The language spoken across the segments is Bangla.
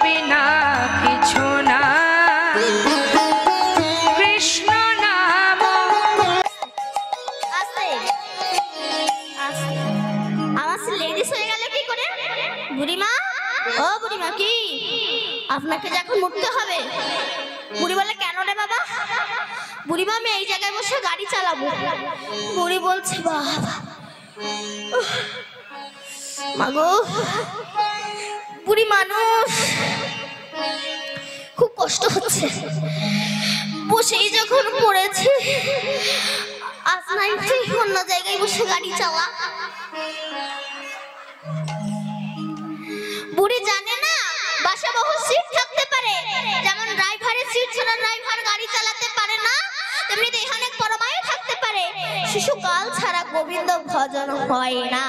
বিনা কিছু না, কৃষ্ণ নাম। আমার লেডিস হয়ে গেল কি করে? বুড়িমা, ও বুড়িমা, কি আপনাকে যখন উঠতে হবে? বুড়ি বলে, কেন রে বাবা? বুড়িমা, আমি এই জায়গায় বসে গাড়ি চালাবো। বুড়ি বলছে, বাবা মাগো, বুড়ি মানুষ, খুব কষ্ট হচ্ছে, বসেই যখন পড়েছে, আজ নাই অন্য জায়গায় বসে গাড়ি চালা। বুড়ি জানে না বাসা বহু সিট থাকতে পারে, যেমন ড্রাইভারের সিট ছাড়া ড্রাইভার গাড়ি চালাতে পারে না, তেমনি এখানে পরমায়ু থাকতে পারে, শিশুকাল ছাড়া গোবিন্দ ভজন হয় না।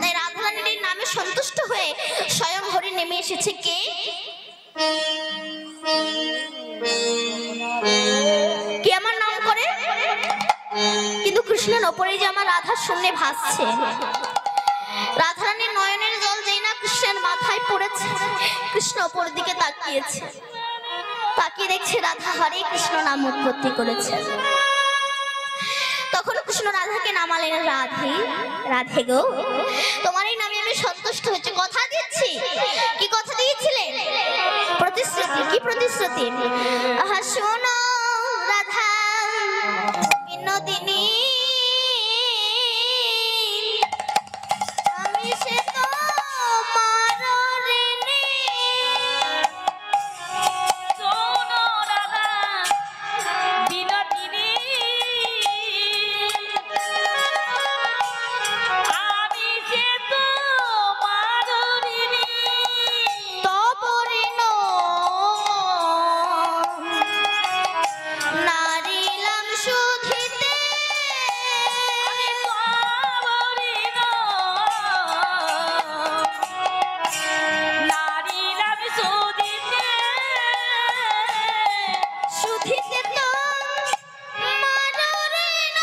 তাই রাধারানীর নামে সন্তুষ্ট হয়ে স্বয়ং হরি নেমে এসেছে। কে? কে আমার নাম করে? কিন্তু কৃষ্ণের ওপরেই যে আমার রাধার সামনে ভাসছে। রাধারানীর নয়নের জল যেই না কৃষ্ণের মাথায় পড়েছে, কৃষ্ণ ওপর দিকে তাকিয়েছে, তাকিয়ে দেখছে রাধা হরে কৃষ্ণ নাম উৎপত্তি করেছে। তখন কৃষ্ণ রাধাকে নামালেন, রাধে রাধে গো, তোমার এই নামে আমি সন্তুষ্ট হয়েছে, কথা দিচ্ছি। কি কথা দিয়েছিলেন? প্রতিশ্রুতি। কি প্রতিশ্রুতি? আহা শোনো রাধা বিনোদিনী, আমি সে তোমার ঋণী। শোনো রাধা বিনোদিনী, আমি যে তোমার ঋণী। তব ঋণ নারিলাম শুধিতে, শুধিতে তোমার ঋণ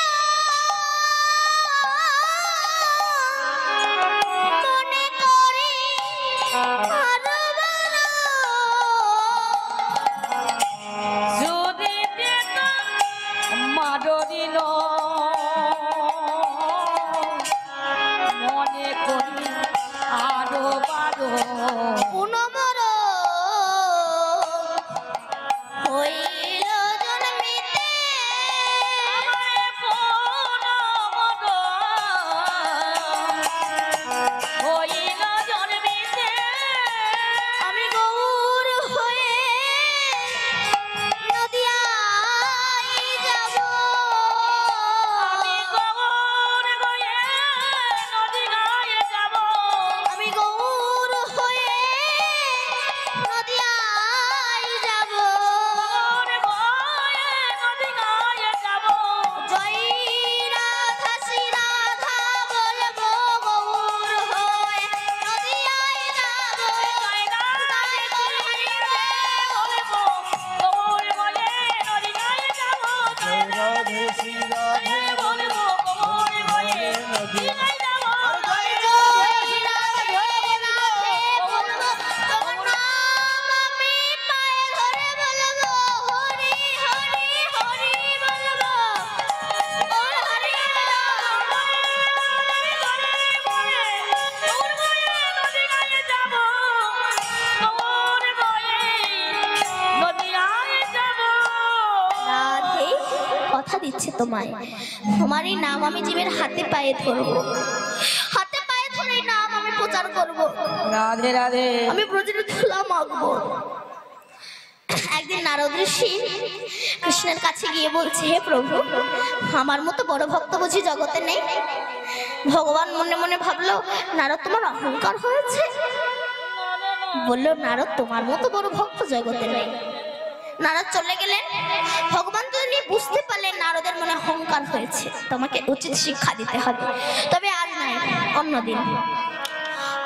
মনে করি আরো ভালো। যদি মাদরিল মনে করি আরো বারো, পুনমর হইল জন্মিতে, হইল জন্মিতে, আমি গৌর হয়ে নদিয়ায় যাব। আমি গৌর হয়ে নদিয়ায় যাব। আমি গৌর হয়ে নদিয়ায় যাব। গৌর হয়ে নদিয়ায় যাব। জয় রাধা শ্রী রাধা বলবো, গৌর হয়ে নদিয়ায় যাব। জয় রাধা শ্রী রাধা বলবো, গৌর হয়ে নদিয়ায় যাব। জয় রাধে শ্রী রাধে বলবো, গৌর হয়ে নদিয়ায় যাব। জয় রাধে রাধে বলবো, তোমার নাম আমি পায়ে ধরে বলবো, হরি হরি হরি বলবো, ওর হরি রাধে। কথা দিচ্ছে তোমায়, তোমার এই নাম আমি জীবের হাতে পায়ে ধরবো, হাতে পায়ে ধরে এই নাম আমি প্রচার করবো, রাধে রাধে। আমি ব্রজের ধুলা মাখবো। একদিন নারদ ঋষি কৃষ্ণের কাছে গিয়ে বলছে, হে প্রভু, আমার মতো বড় ভক্ত বুঝি জগতে নেই? ভগবান মনে মনে ভাবলো, নারদ তোমার অহংকার হয়েছে। বললো, নারদ তোমার মতো বড় ভক্ত জগতে নেই। নারদ চলে গেলেন। ভগবান তো নিয়ে বুঝতে পারলেন নারদের মনে অহংকার হয়েছে, তোমাকে উচিত শিক্ষা দিতে হবে, তবে আজ নাই, অন্যদিন।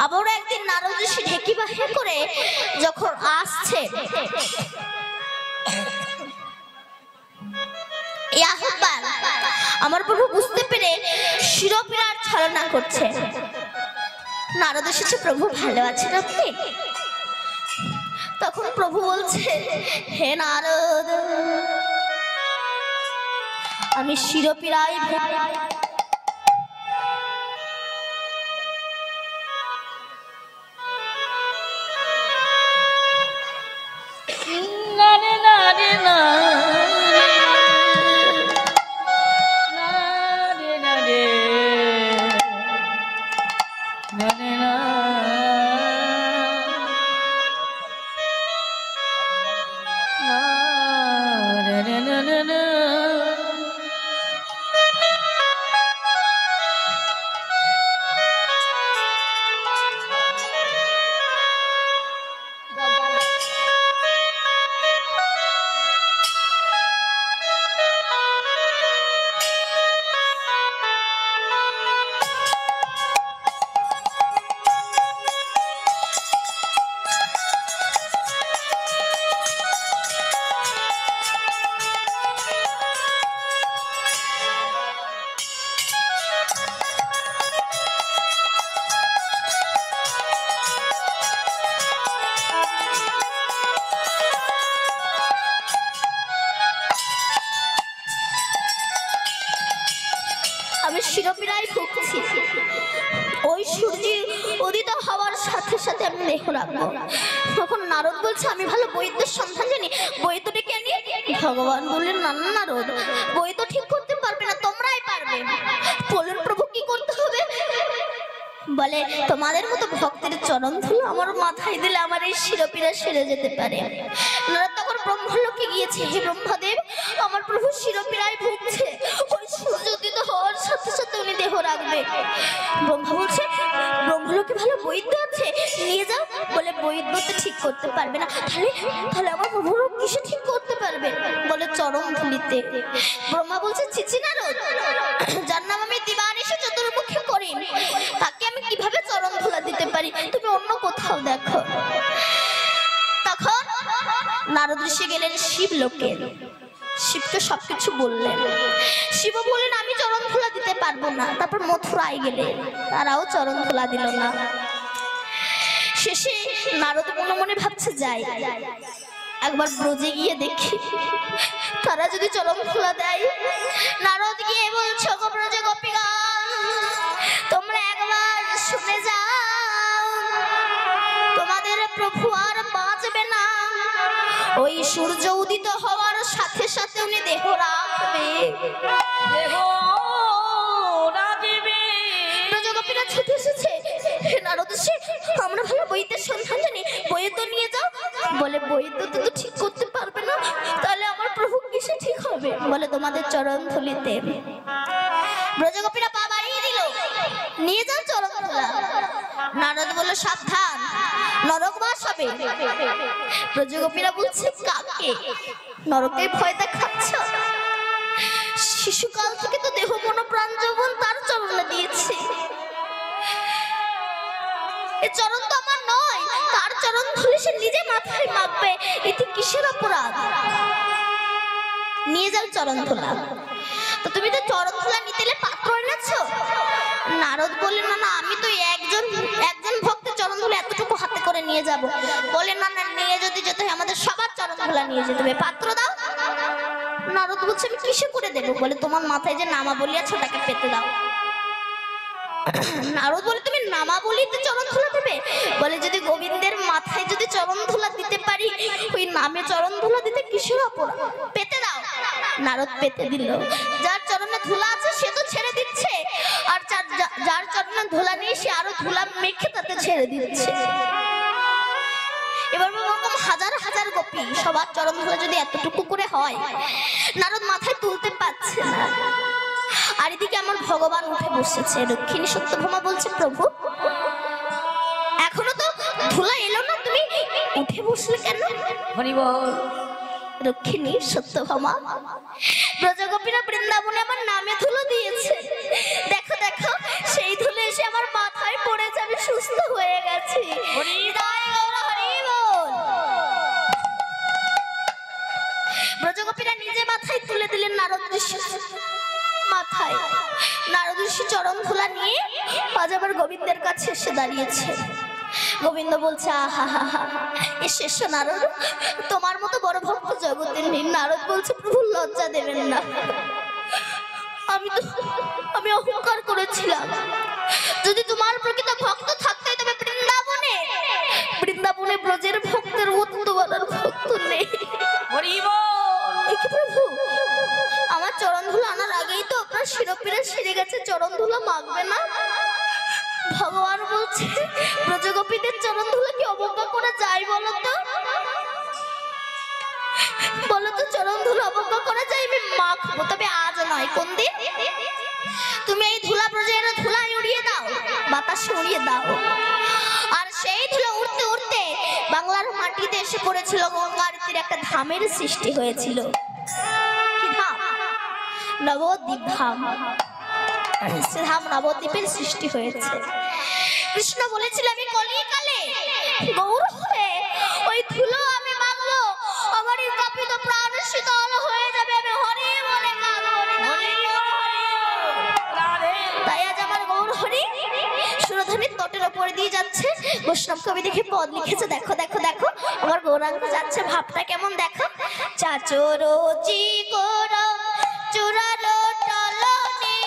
আবারও একদিন নারদ ঋষি ঢেকি বাহির করে যখন আসছে, এই আহ্বান আমার প্রভু বুঝতে পেরে শিরোপীড়ার ছলনা করছে। নারদ এসেছে, প্রভু ভালো আছেন আপনি? তখন প্রভু বলছে, হে নারদ, আমি শিরোপীড়ায় নারে নারে না নারে নারে নারে না নারে নারে না আমি শিরোপীড়ায় ভুগছি। ওই সূর্য উদিত হওয়ার সাথে সাথে আমি দেহ রাখবো। তখন নারদ বলছে, আমি ভালো বৈদ্যের সন্ধান জানি, বৈদ্য ডেকে আনি। ভগবান বললেন, না না নারদ, বৈদ্য ঠিক করতে পারবে না, তোমরাই পারবে। বললেন, প্রভু কি করতে হবে? বলে, তোমাদের মতো ভক্তের চরণ ধুলো আমার মাথায় দিলে আমার এই শিরোপীড়া সেরে যেতে পারে। নারদ তখন ব্রহ্মলোকে গিয়েছে, হে ব্রহ্মদেব, আমার প্রভু শিরোপীড়ায় ভুগছে, ওই সূর্য উদিত হওয়ার সাথে সাথে উনি দেহ রাখবে। ব্রহ্মা বলছে, ব্রহ্মলোকে ভালো বৈদ্য আছে, নিয়ে যাও। বলে, বৈদ্য তো ঠিক করতে পারবে না, তাহলে তাহলে আমার প্রভুর কিসে ঠিক করতে পারবে? বলে, চরণ ধুলিতে। ব্রহ্মা বলছে, চিচি নারদ, যার নাম আমি দিবানিশি চতুর্মুখী করি, তাকে আমি কিভাবে চরণ ধুলা দিতে পারি? তুমি অন্য কোথাও দেখো। তখন নারদ ঋষি গেলেন শিব লোকে, শিবকে সবকিছু বললেন। শিব বললেন, আমি চরণ ধুলা দিতে পারবো না। তারপর মথুরায় গেলে, তারাও চরণ ধুলা দিল না। শেষে নারদ মনে মনে ভাবছে, যাই একবার ব্রজে গিয়ে দেখি, তারা যদি চরণ ধুলা দেয়। নারদ গিয়ে বলছো, গো ব্রজে গোপীগণ, তোমরা একবার শুনে যাও, তোমাদের প্রভু আর বাঁচবে না, ওই সূর্য উদিত হওয়ার সাথে সাথে উনি দেহ রাখবে। দেহ রাখবে। ব্রজগোপীরা ছুটে এসেছে, হে নারদ, আমরা ভালো বৈদ্যের সন্ধান জানি, বৈদ্য নিয়ে যাও। বলে, বৈদ্য তো ঠিক করতে পারবে না, তাহলে আমার প্রভু কিসে ঠিক হবে? বলে, তোমাদের চরণ ধুলিতে। ব্রজগোপীরা পা বাড়িয়ে দিল, নিয়ে যাও চরণ ধুলা। নারদ বলল, সাবধান, নরকবাস হবে। ব্রজগোপীরা বলছে, কাকে? নরকে ভয় দেখাচ্ছ? শিশুকাল থেকে তো দেহ মন প্রাণ যৌবন তার চরণে দিয়েছে, এই চরণ তো আমার নয়, তার চরণ ধুলে সে নিজে মাথায় মাখবে, এতে কিসের অপরাধ? নিয়ে যাও চরণ ধুলা। তো তুমি তো চরণ ধুলা নিতে পাত্র এনেছো। নারদ বললেন, না না, আমি তো একজন ভক্তের চরণ ধুলা এতটুকু হাতে করে নিয়ে যাব। বলে, না না, নিয়ে যদি যেতে হয় আমাদের সবার চরণ ধুলা নিয়ে যেতে হবে, পাত্র দাও। নারদ বলছে, আমি কিসে করে দেবো? বলে, তোমার মাথায় যে নামাবলী আছে ওটাকে পেতে দাও। নারদ বলে, তুমি নামাবলীতে চরণ ধুলা দেবে? বলে, যদি গোবিন্দের মাথায় যদি চরণ ধুলা দিতে পারি, ওই নামে চরণ ধুলা দিতে কিসের অপরাধ? পেতে দাও। নারদ পেতে দিল। যার চরণে ধুলা আছে সে তো ছেড়ে দিচ্ছে, আর যার চরণে ধুলা নেই সে আরো ধুলা মেখে তাতে ছেড়ে দিচ্ছে। এবার ওরকম হাজার হাজার গোপী সবার চরণ ধুলা যদি এতটুকু করে হয়, নারদ মাথায় তুলতে পারছে না। আর এদিকে আমার ভগবান উঠে বসেছে। রক্ষিণী সত্যভামা বলছে, প্রভু এখনো তো ধুলা এলো না, তুমি উঠে বসলে কেন? হরি বল। রক্ষিণী সত্যভামা, ব্রজগোপীরা বৃন্দাবনে আমার নামে ধুলো দিয়েছে, দেখো দেখো, সেই ধুলো এসে আমার মাথায় পড়েছে, আমি সুস্থ হয়ে গেছি। ব্রজগোপীরা নিজে মাথায় তুলে দিলেন নারদ ঋষি। মাথা মাথায় নারদ ঋষি চরণ ধুলা নিয়ে আজ আবার গোবিন্দের কাছে এসে দাঁড়িয়েছে। গোবিন্দ বলছে, আহা হা হা, এসে এসো নারদ, তোমার মতো বড় ভক্ত জগতের নেই। নারদ বলছে, প্রভু লজ্জা দেবেন না, আমি অহংকার করেছিলাম। যদি তোমার প্রকৃত ভক্ত থাকতে তবে বৃন্দাবনে ব্রজের ভক্তের মতো বলার ভক্ত নেই। প্রভু, আমার চরণ ধুলা আনার আগেই তো আপনার শিরোপীরে সেরে গেছে, চরণ ধুলা মাগবে না? ভগবান বলছে, ব্রজগোপীদের চরণ ধুলা কি অবজ্ঞা করে যায় বলো তো? চরণ ধুলা অবজ্ঞা করে যায়? আমি মাখবো, তবে আজ নয়, কোন দিন? তুমি এই ধুলা ব্রজের ধুলায় উড়িয়ে দাও, বাতাসে উড়িয়ে দাও। আর সেই ধুলো উড়তে উড়তে বাংলার মাটিতে এসে পড়েছিল, গঙ্গার তীরে একটা ধামের সৃষ্টি হয়েছিল। কি ধাম? নবদ্বীপ ধাম। সে ধাম নবদ্বীপের সৃষ্টি হয়েছে। কৃষ্ণ বলেছিল, আমি কলিকালে গৌর হয়ে ওই ধুলো আমি মাগবো, আমার এই কাঁপিত প্রাণ শীতল হয়ে যাবে, আমি হরি বলে কাঁদবো। তাই আজ আমার গৌর হরি সুরধনির তটের ওপর দিয়ে যাচ্ছে। বৈষ্ণব কবি দেখে পদ লিখেছে, দেখো দেখো দেখো আমার গৌরাঙ্গ যাচ্ছে, ভাবটা কেমন দেখো। চাচরো চিকোর চূড়ালো টলনি,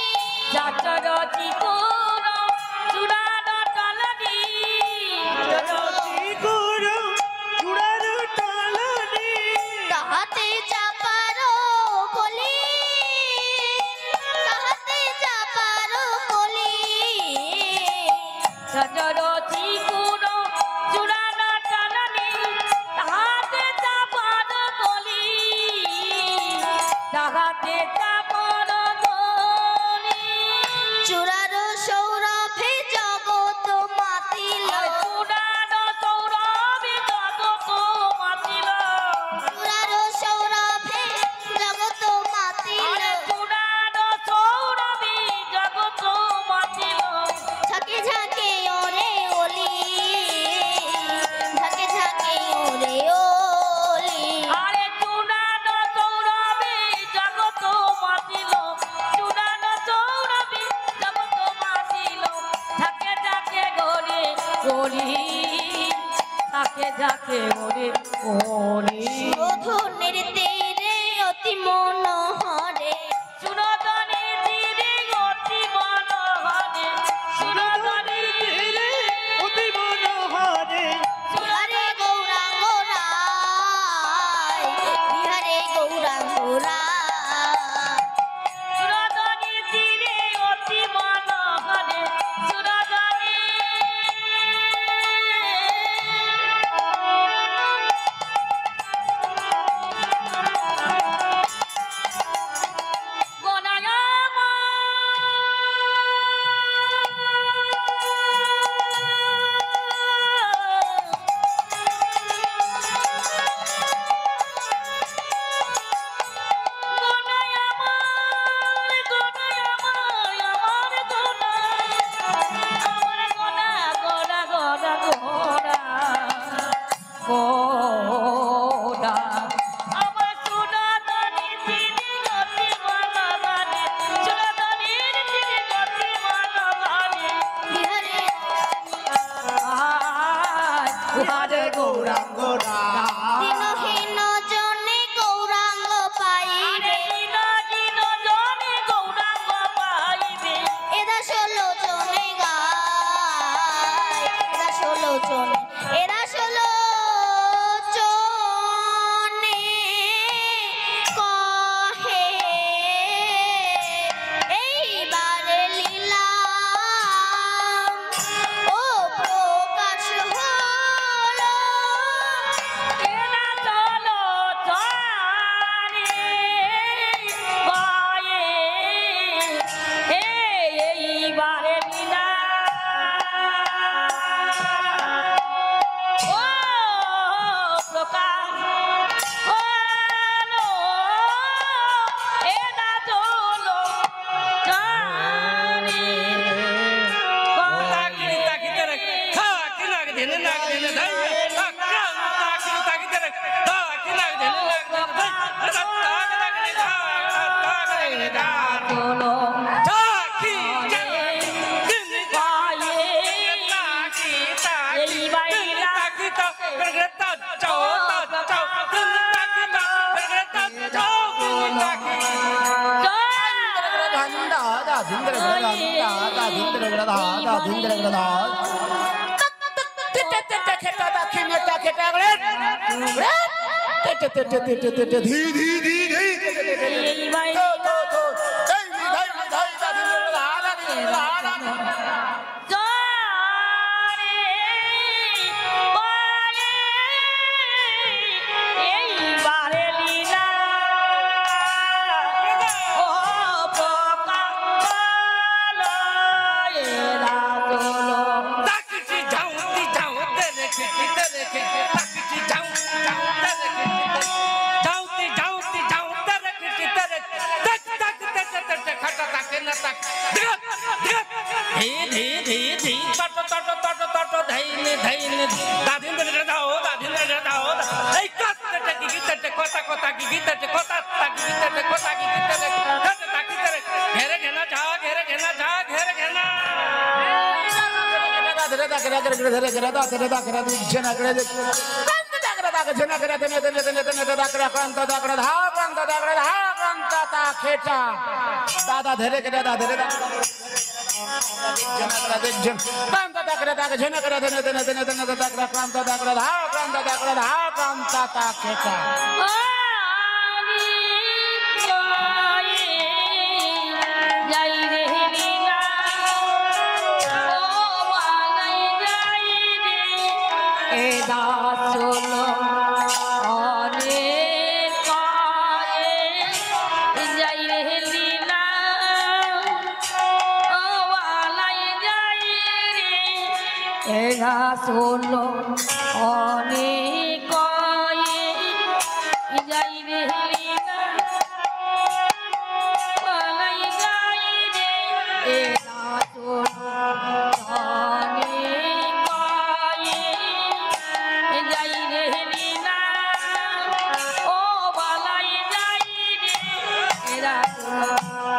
চাচরো চিকোর চূড়ালো টলনি, তাহাতে চাপারো কলি, তাহাতে চাপারো কলি। চাচরো চিকোর চূড়ালো টলনি, তাহাতে চাপারো কলি, তাহাতে চাপারো কলি। চূড়ারো সৌরভে জগৎ মাতিল, চূড়ালো সৌরভে জগৎ মাতিল, চূড়ারো সৌরভে জগৎ মাতিল। চূড়ালো সৌরভে জগৎ মাতিল। ঝাঁকে ঝাঁকে ওরে ওলি, ঝাঁকে ঝাঁকে ওরে ওলি। আরে চূড়ালো সৌরভে জগৎ মাতিল, চূড়ালো সৌরভে জগৎ মাতিল। ঝাঁকে ঝাঁকে ঘরে ঘরি, ঝাঁকে ঝাঁকে ঘরে ঘরি। সুরধনের তীরে অতি মনোহরে, সুরধনের তীরে অতি মনোহরে, সুরধনের তীরে বিহারে গৌরাঙ্গ রায়, বিহারে গৌরাঙ্গ রায়। সুরধনের তীরে অতি মনোহরে, সুরধনের দিনহীন জনে গৌরাঙ্গ পাইবে, এরা 16 জনে গায়, এরা 16 জনে, এরা 16 জনে কহে এইবারে লীলা ও প্রকাশ হলো। दादा धरे के दादा धरे सोलो अनेक जाई रे लीला पलाई जाई रे एरा सोलो अनेक जाई रे लीला ओ पलाई जाई रे एरा सोलो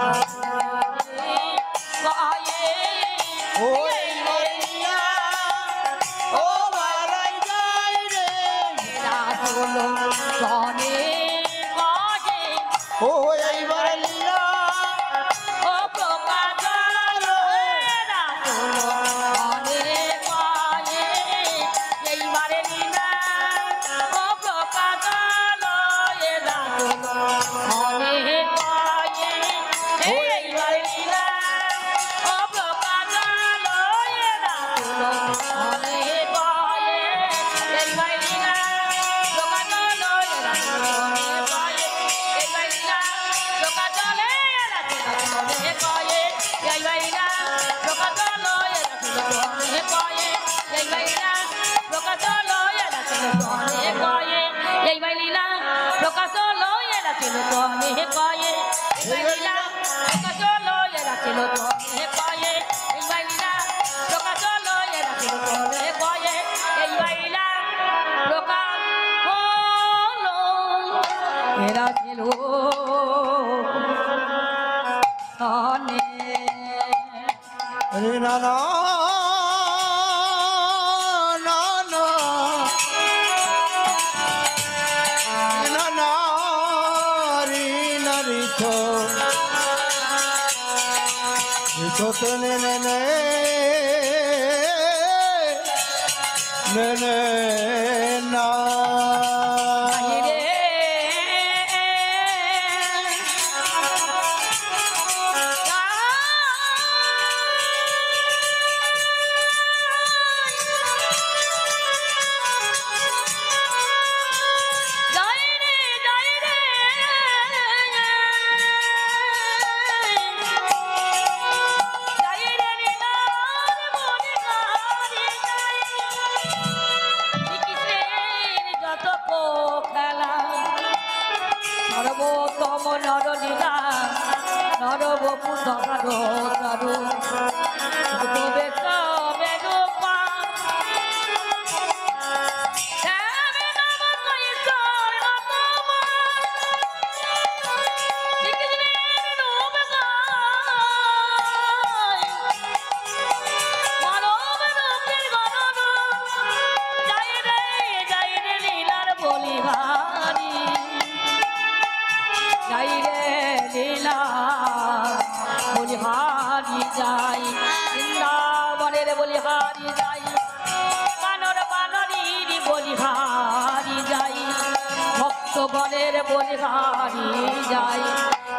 হারিয়ে যাই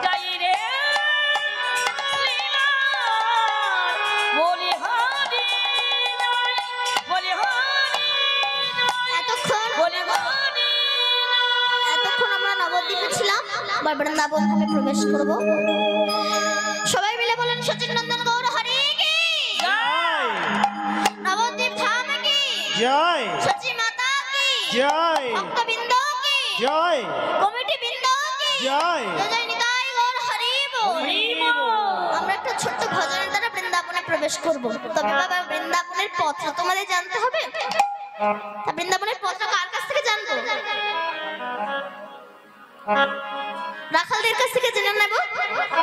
যাই রে লীলা বলি হারিয়ে যাই বলি হারিয়ে যাই এতক্ষণ বলি হারিয়ে এতক্ষণ আমরা নবদ্বীপে ছিলাম, এবার বৃন্দাবন ধামে প্রবেশ করব। সবাই মিলে বলেন সচিন নন্দন গৌর হরি কি জয় নবদ্বীপ ধাম কি জয় সচি মাতা কি জয় ভক্তবৃন্দ কি জয় কমিটি বৃন্দ কি জয় জয় নিতাই গৌর হরি বল। হরি বল। আমরা একটা ছোট্ট ভজনের দ্বারা বৃন্দাবনে প্রবেশ করব। তবে বাবা বৃন্দাবনের পথটা তোমাদের জানতে হবে। তা বৃন্দাবনের পথটা কার কাছ থেকে জানবো? রাখালদের কাছ থেকে জেনে নেব,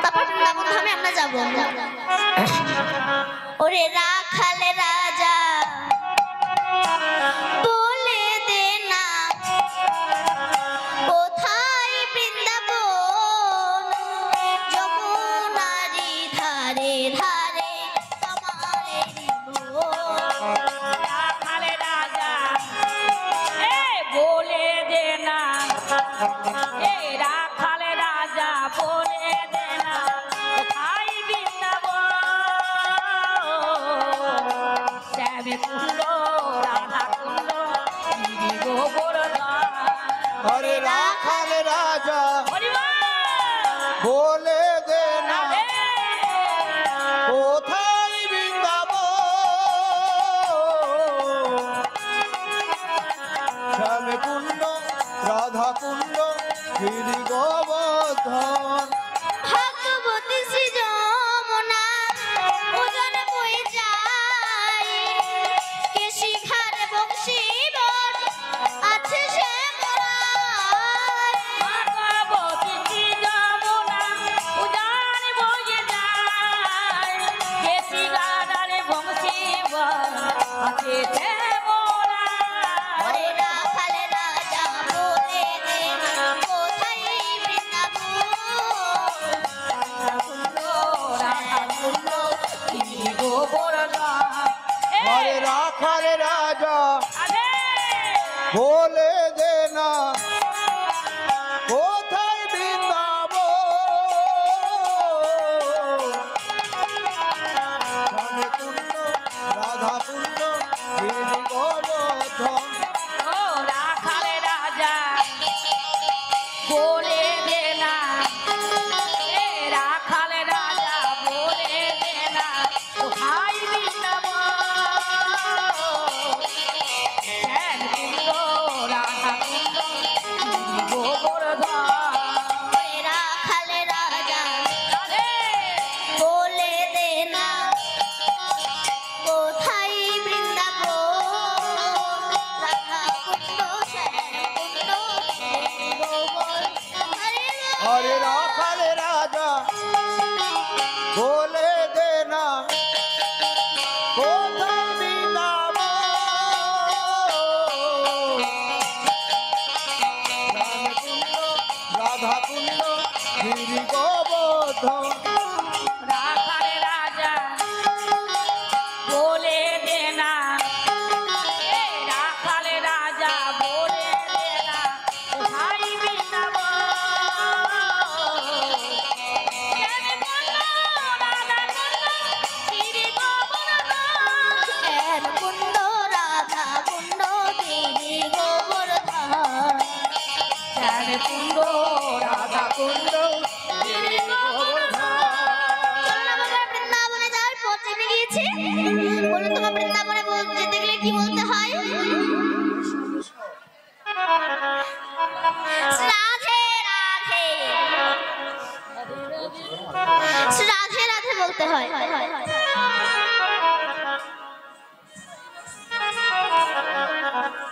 তারপর বৃন্দাবন ধামে আমরা যাব। ওরে রাখাল রাজা বলে দে না কোথায় বৃন্দাবন, যমুনারি ধারে ধারে তোমারেরি বন। রাখালে রাজা এ বলে দে না এ রাখালে রাজা বলে দে না কোথায় বৃন্দাবন শ্যামে কুণ্ড রাধা কুণ্ড গিরি গোবর্ধন হরে রাখাল রাজা হরি বল। বলে দে না রাধে। কোথায় বৃন্দাবন, শ্যামে কুণ্ড রাধা কুণ্ড গিরি গোবর্ধন। ভাগবতী শ্রী যমুনা উদর বয়ে যায়, কেশি ঘাট বংশীবন আছে শ্যামরায়। ভাগবতী শ্রী যমুনা উজান বয়ে যায়, দেশি গাদারে বংশীবন আছে শ্যামলা। ওরে রাখাল রাজা বলে দে না কোথায় বৃন্দাবন, হরে রাখাল রাজা বলে দে না কোথায় বৃন্দাবন, শ্যামে কুণ্ড রাধা কুণ্ড গিরি গোবর্ধন। বলে দে না এ রাখাল রাজা বলে দে না কোথায় বৃন্দাবন শ্যাম কুণ্ড রাধা কুণ্ড গোবর্ধন। ওরে রাখাল রাজা বলে দে না কোথায় বৃন্দাবন, রাধা কুণ্ড শ্যাম কুণ্ড গোবর। হরে রাখাল রাজা বলে দে না কোথায় বৃন্দাবন, শ্যামে কুণ্ড রাধা কুণ্ড গিরি গোবর্ধন। রাখাল রাজা বলে দে না এ রাখাল রাজা বলে দে না কোথায় বৃন্দাবন শ্যাম কুণ্ড রাধা কুণ্ড গিরি গোবর্ধন। শ্যাম কুণ্ড রাধা কুণ্ড গিরি গোবর্ধন। শ্যাম কুণ্ড রাধা কুণ্ড গিরি গোবর্ধন। চলো না বাবা, বৃন্দাবনে যাওয়ার পথ চেপে গিয়েছি। বলুন তোমার বৃন্দাবনে যেতে গেলে কি বলতে হয়? রাধে রাধে, রাধে রাধে বলতে হয়।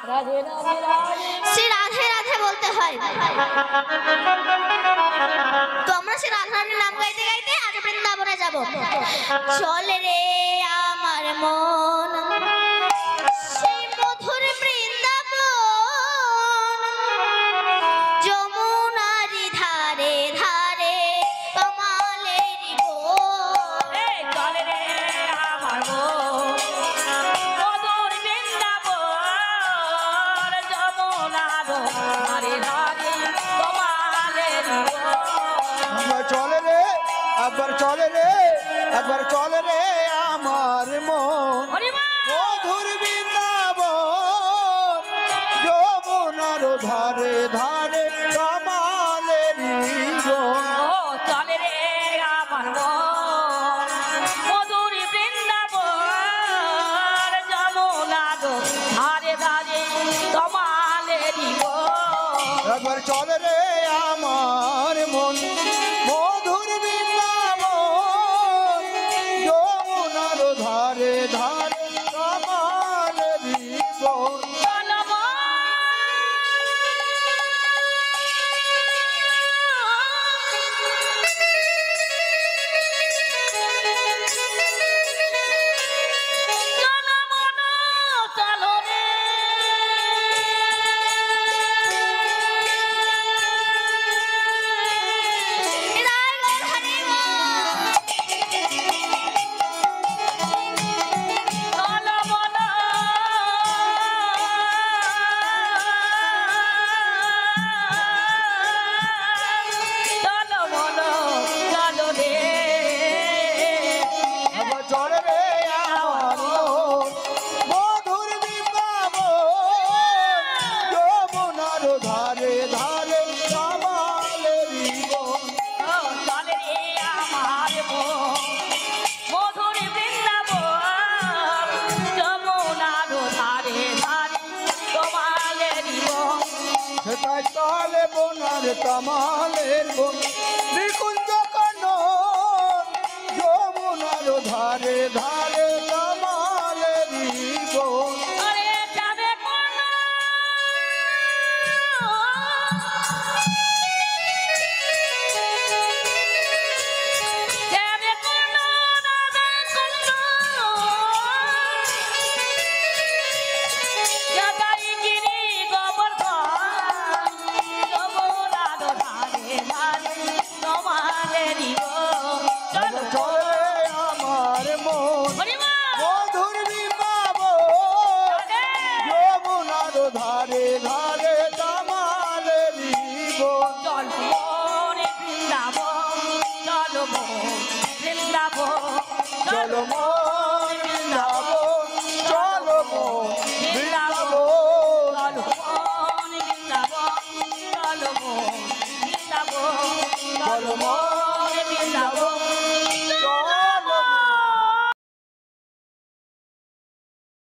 রাধে রাধে রাধে শ্রী রাধে রাধে বলতে হয়। তো আমরা শ্রী রাধা রানীর নাম গাইতে গাইতে আজ বৃন্দাবনে যাব। চলে রে আমার মন সেই মধুর বৃন্দাবন, যমুনারি ধারে ধারে কমালেরি বন। এ চলে রে আমার মন মধুর বৃন্দাবন যমুনার ধারে ধারে কমালের চলে রে, একবার চলে রে আমার মন হরিমা মধুর বৃন্দাবন, যমুনার ধারে ধারে কামালের বন। ও চলে রে আমার মন মধুর বৃন্দাবন, যমুনা গো ধারে ধারে কমালেরি বন। একবার চলে রে আমার মন মধুর বৃন্দাবন, যমুনার ধারে ধারে কামালের বন। চলো মন। চলো মন, চলো রে। চলো মন, চলো মন, চলো রে। একবার চলে রে আমার মন মধুর বৃন্দাবন, যমুনার ধারে ধারে কামালের বন। ও চলে রে আমার মন মধুর বৃন্দাবন, যমুনার ধারে ধারে কমালেরি বন। সেটাই চলে বোনার কামালের বন, নিকুঞ্জ কানন, যমুনার ধারে ধারে